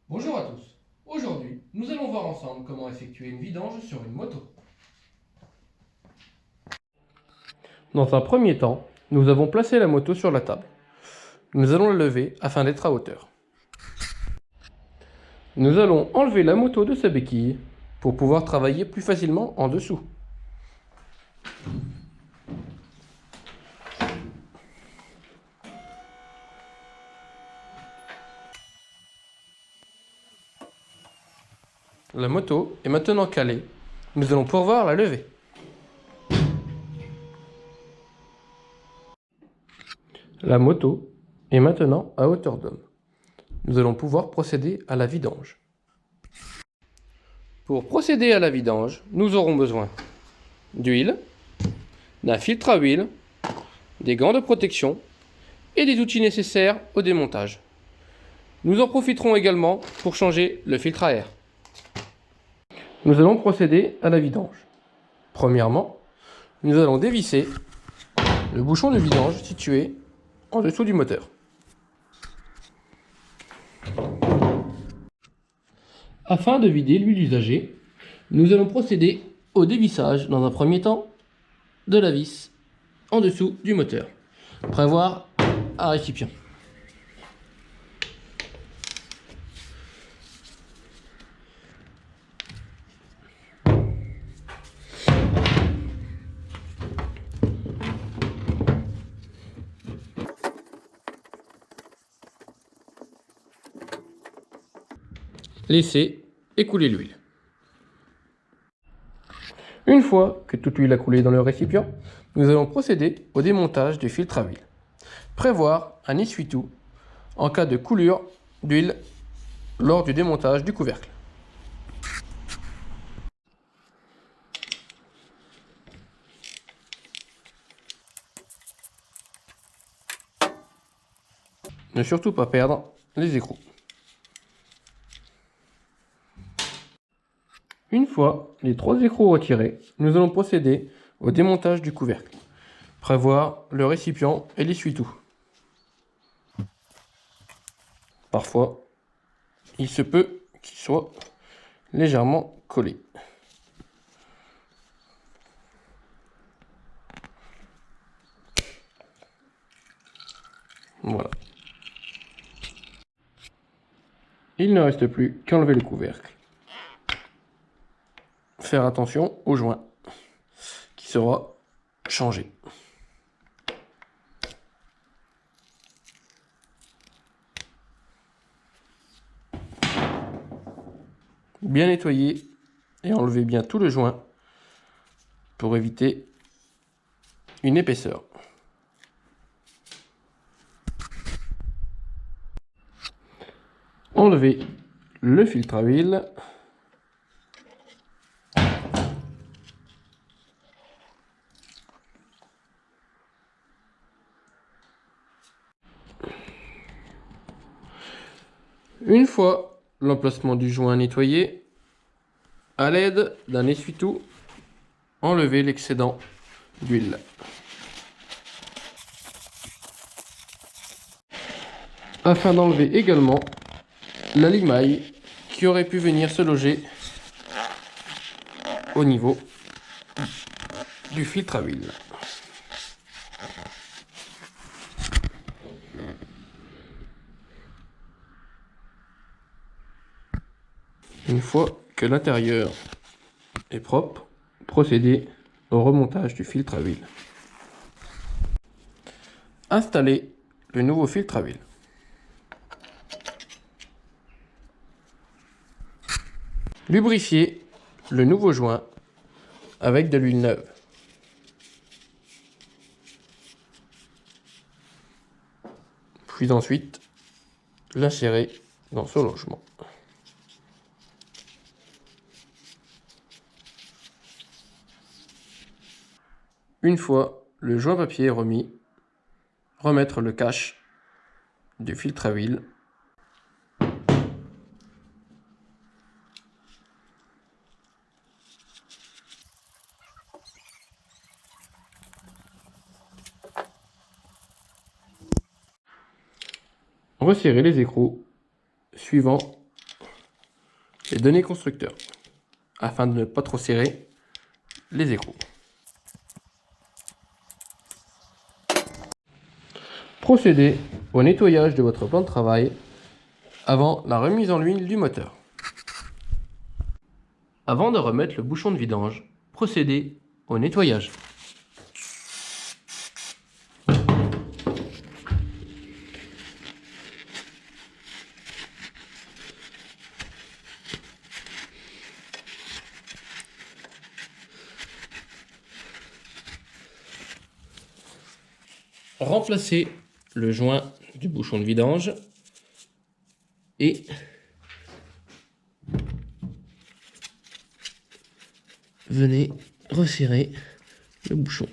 Bonjour à tous. Aujourd'hui, nous allons voir ensemble comment effectuer une vidange sur une moto. Dans un premier temps, nous avons placé la moto sur la table. Nous allons la lever afin d'être à hauteur. Nous allons enlever la moto de sa béquille pour pouvoir travailler plus facilement en dessous. La moto est maintenant calée. Nous allons pouvoir la lever. La moto est maintenant à hauteur d'homme. Nous allons pouvoir procéder à la vidange. Pour procéder à la vidange, nous aurons besoin d'huile, d'un filtre à huile, des gants de protection et des outils nécessaires au démontage. Nous en profiterons également pour changer le filtre à air. Nous allons procéder à la vidange. Premièrement, nous allons dévisser le bouchon de vidange situé en dessous du moteur. Afin de vider l'huile usagée, nous allons procéder au dévissage dans un premier temps de la vis en dessous du moteur. Prévoir un récipient. Laissez écouler l'huile. Une fois que toute l'huile a coulé dans le récipient, nous allons procéder au démontage du filtre à huile. Prévoir un essuie-tout en cas de coulure d'huile lors du démontage du couvercle. Ne surtout pas perdre les écrous. Une fois les 3 écrous retirés, nous allons procéder au démontage du couvercle. Prévoir le récipient et l'essuie-tout. Parfois, il se peut qu'il soit légèrement collé. Voilà. Il ne reste plus qu'à enlever le couvercle. Faire attention au joint qui sera changé. Bien nettoyer et enlever bien tout le joint pour éviter une épaisseur. Enlever le filtre à huile. Une fois l'emplacement du joint nettoyé, à l'aide d'un essuie-tout, enlever l'excédent d'huile. Afin d'enlever également la limaille qui aurait pu venir se loger au niveau du filtre à huile. Une fois que l'intérieur est propre, procédez au remontage du filtre à huile. Installez le nouveau filtre à huile. Lubrifiez le nouveau joint avec de l'huile neuve. Puis ensuite, l'insérer dans son logement. Une fois le joint papier remis, remettre le cache du filtre à huile. Resserrer les écrous suivant les données constructeurs, afin de ne pas trop serrer les écrous. Procédez au nettoyage de votre plan de travail avant la remise en huile du moteur. Avant de remettre le bouchon de vidange, procédez au nettoyage. Remplacez le joint du bouchon de vidange et venez resserrer le bouchon.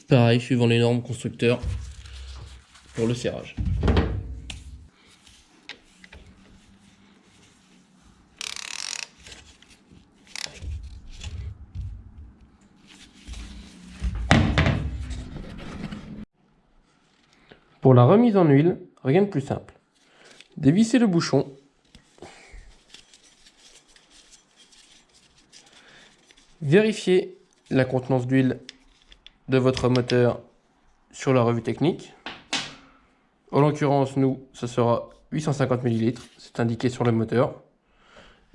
Pareil, suivant les normes constructeurs pour le serrage. Pour la remise en huile, rien de plus simple. Dévissez le bouchon. Vérifiez la contenance d'huile de votre moteur sur la revue technique. En l'occurrence, nous, ce sera 850 ml, c'est indiqué sur le moteur.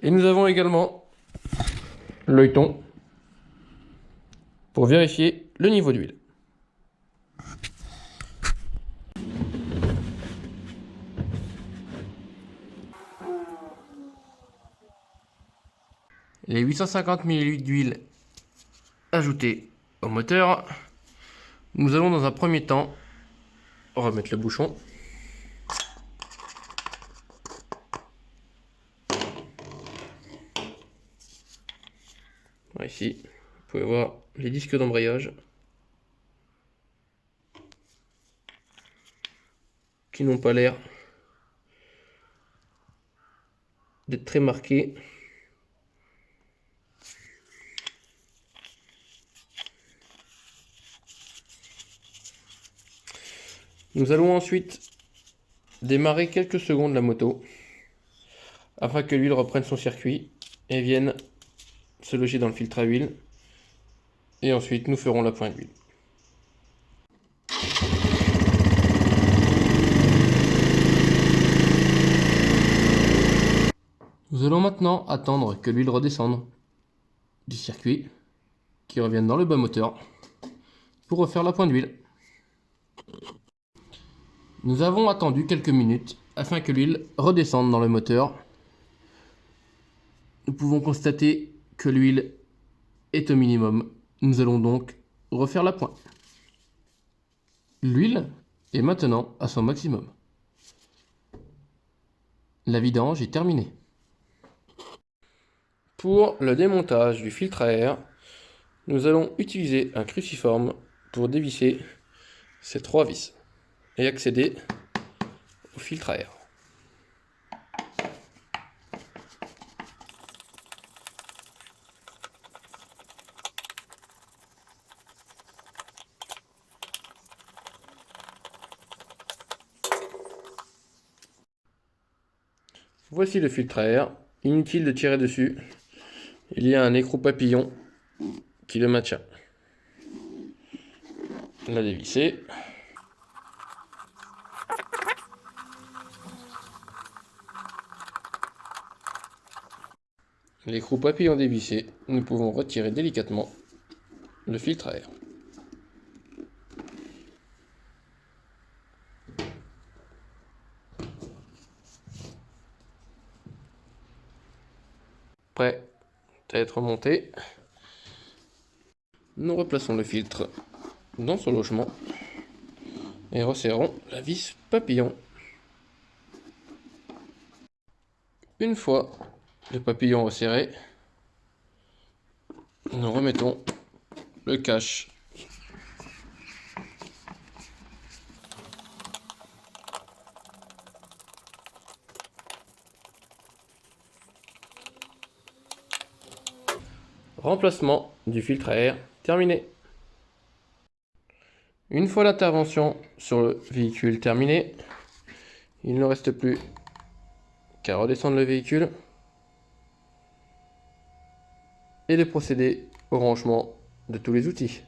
Et nous avons également l'œilleton pour vérifier le niveau d'huile. Les 850 ml d'huile ajoutées au moteur, nous allons dans un premier temps remettre le bouchon. Ici, vous pouvez voir les disques d'embrayage qui n'ont pas l'air d'être très marqués. Nous allons ensuite démarrer quelques secondes la moto afin que l'huile reprenne son circuit et vienne se loger dans le filtre à huile. Et ensuite, nous ferons la pointe d'huile. Nous allons maintenant attendre que l'huile redescende du circuit, qui revienne dans le bas moteur, pour refaire la pointe d'huile. Nous avons attendu quelques minutes afin que l'huile redescende dans le moteur. Nous pouvons constater que l'huile est au minimum. Nous allons donc refaire la pointe. L'huile est maintenant à son maximum. La vidange est terminée. Pour le démontage du filtre à air, nous allons utiliser un cruciforme pour dévisser ces 3 vis et accéder au filtre à air. Voici le filtre à air, inutile de tirer dessus, il y a un écrou papillon qui le maintient. La dévisser. L'écrou papillon dévissé, nous pouvons retirer délicatement le filtre à air. Prêt à être monté, nous replaçons le filtre dans son logement et resserrons la vis papillon. Une fois le papillon resserré, nous remettons le cache remplacement du filtre à air terminé. Une fois l'intervention sur le véhicule terminée, il ne reste plus qu'à redescendre le véhicule et de procéder au rangement de tous les outils.